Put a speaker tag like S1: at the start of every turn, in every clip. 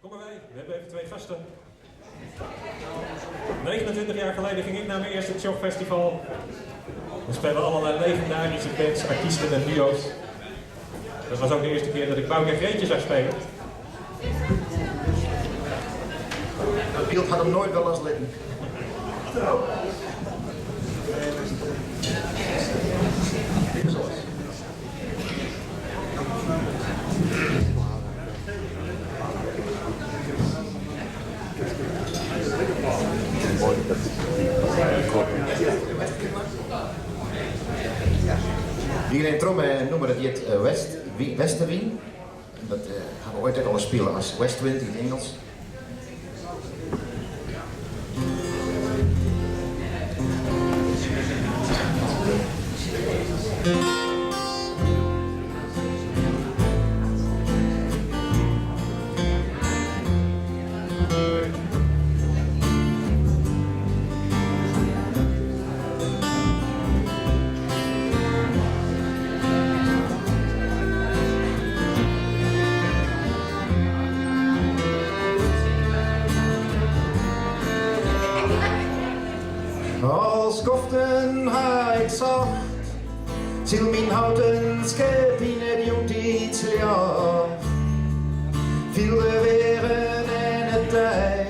S1: Kom maar mee, we hebben even twee gasten. 29 jaar geleden ging ik naar mijn eerste Tjoffestival. We spelen allerlei legendarische bands, artiesten en duo's. Dat was ook de eerste keer dat ik Bouk en Greetje zag spelen.
S2: Pielt had hem nooit wel eens liggen. Die in trommen noemen dat het Westenwien. Dat hebben we ooit ook al spelen als Westwind in het Engels. Als koften ha ik zacht, ziel mijn houten schep in het jongt licht. Viel de weren en het tij,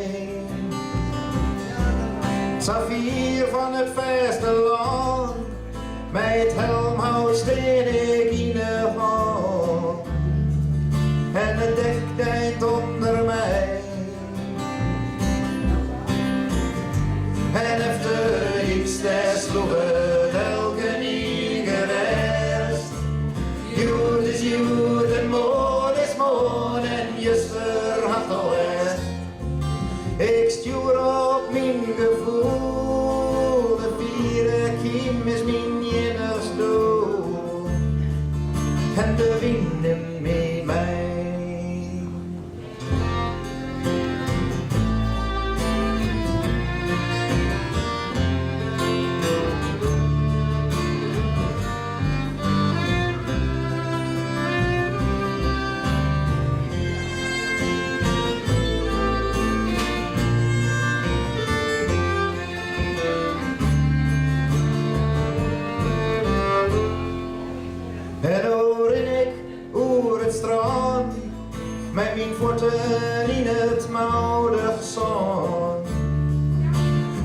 S2: Safir van het verste land, met het helmhout steen ik in de hand. En het dek deint onder mij. En efter ik sloeg het elke niegerest. Jood is jood en moon is moon en Jesper had al est. Ik stuur op mijn gevoel, de vierde kiem is mijn jeners doel. En de winden met mij. En hoor ik oer het strand, met mijn voeten in het moudig zon.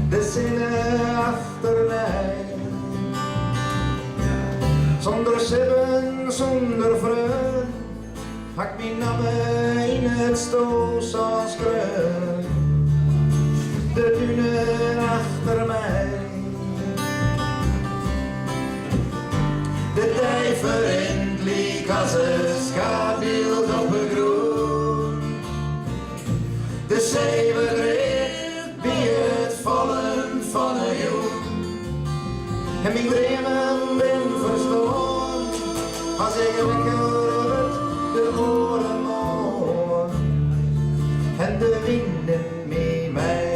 S2: De zinnen achter mij, zonder sibben, zonder vreun, hak mijn namen in het stoos als kreun. De dunen achter mij. De dijver endelijk als een schaapbeeld op een groen. De zee begreep bij het vallen van een joen. En mijn bremen ben verstoord als ik lekker de oren moor. En de winden met mij.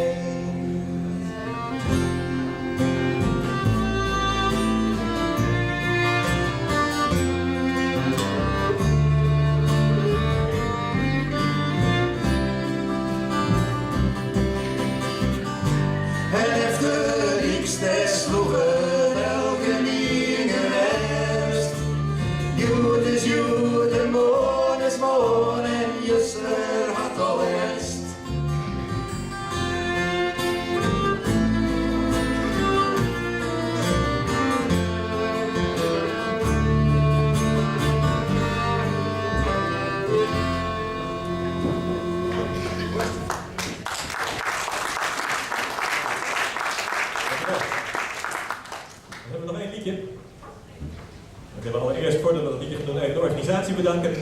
S2: Sloeg het elke niegerest. Jood is jood en moon is moon en Jesper had al est.
S1: We hebben nog één liedje. We willen allereerst voordat we dat liedje gaan doen even de organisatie bedanken.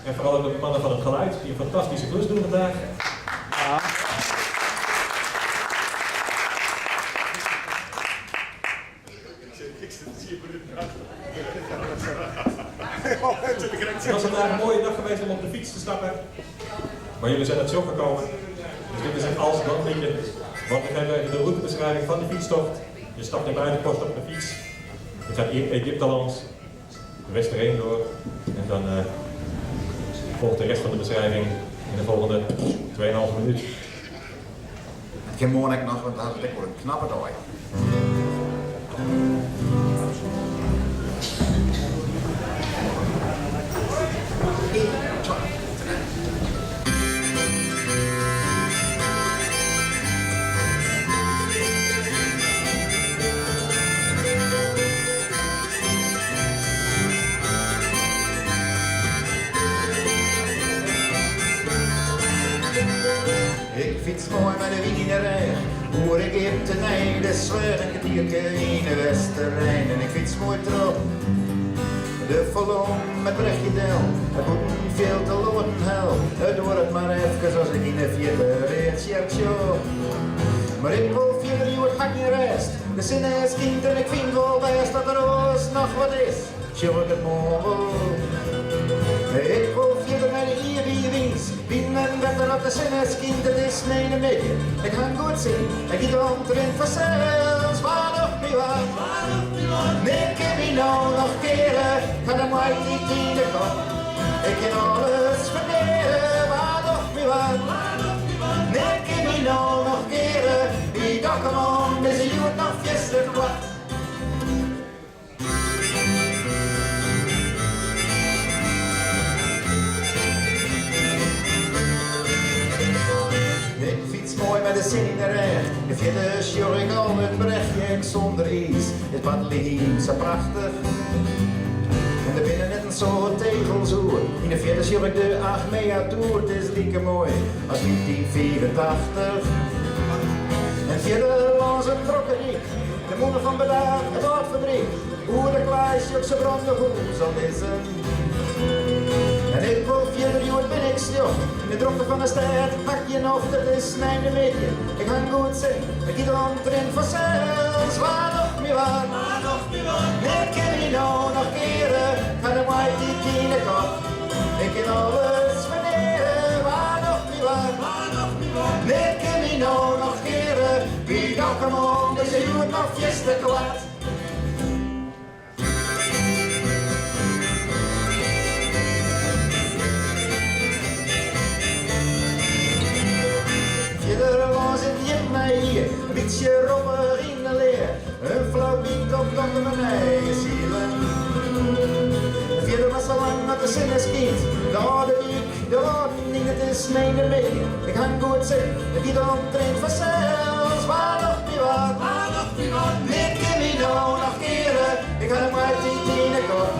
S1: En vooral ook de mannen van het geluid die een fantastische klus doen vandaag. Ja. Het was vandaag een mooie dag geweest om op de fiets te stappen. Maar jullie zijn uit Tjof gekomen. Dus dit is een als-dan liedje. Want we hebben de routebeschrijving van de fietstocht. Je stapt naar Buitenpost op de fiets. Je gaat Egypte langs, de Westerheen door. En dan volgt de rest van de beschrijving in de volgende 2,5 minuut.
S2: Geen morgen nog, want dan had ik wel een knappe dag. Ik fiets mooi met de wienerij, hoor ik in te nijden, sluit ik het hier in de Westerrijn. En ik fiets mooi terug, de volom met Brechtje Del, het moet niet veel te loten hel. Het doe het maar even als ik in de vierde reed, maar ik wil 4 uur het hak niet rest. De zin is kind en ik vind wel best dat er ooit nog wat is. Tjoe het morgen. Ik wil 4 naar de eeuwige winst. Binnen wetter op de zin is kind, het is mijn midden. Ik ga goed zien, ik ga onderin vanzelfs. Waar nog niet wat? Nee, ik heb je nou nog keren. Ga dan maar niet in de kop. Ik kan alles verleren. Waar nog niet wat? Nee, ik heb je nou nog keren. Die dag gewoon, dus je doet nog gisteren wat. Ik fiets mooi met de scenerij, de vierde sjorg ik al met Brechtje zonder ijs. Het pad ligt zo prachtig. En er binnen net een soort tegelzoer. In de vierde sjorg ik de Achmea Tour, het is lieke mooi als 1984. En vierde langs een trokkerik, de moeder van Bedaar, het aardverdriet. Hoe de klaasje op zijn branden goed zal missen. En ik wil 4 uur ben ik stil, in de drukte van de stad, pak je nog, dat is mijn beetje. Ik ga goed zitten, ik ga erin vanzelfs, waar nog meer wat? Nee, ik kan je nou nog keren, ga de white die in de kop. Ik kan alles verleren, waar nog meer wat? Nee, ik kan je nou nog keren, wie dan gewoon, dus je doet nog fiesta kwart. Een beetje robber in de leer, een flauw wind op de mijn eigen zielen. De vierde was zo lang dat de zin is kind, de oude week, de oude ding, het is mijn mee. Ik ga goed zitten, ik ga omtrent vanzelfs, waar nog niet wat? Nee, ik kan me nou nog keren, ik ga hem uit die tiende kop.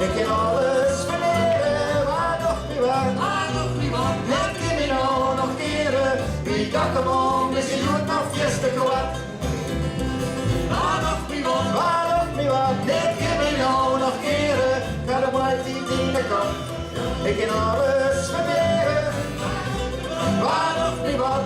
S2: Ik kan alles verleren, waar nog niet wat? Nee, ik kan me nou nog keren, wie dat gewoon is, je doet nog fiesta kwart. Waar nog niet wat? Nee, ik kan me nou nog keren, ga hem uit die tiende kop. Ik kan alles verleren, waar nog niet wat?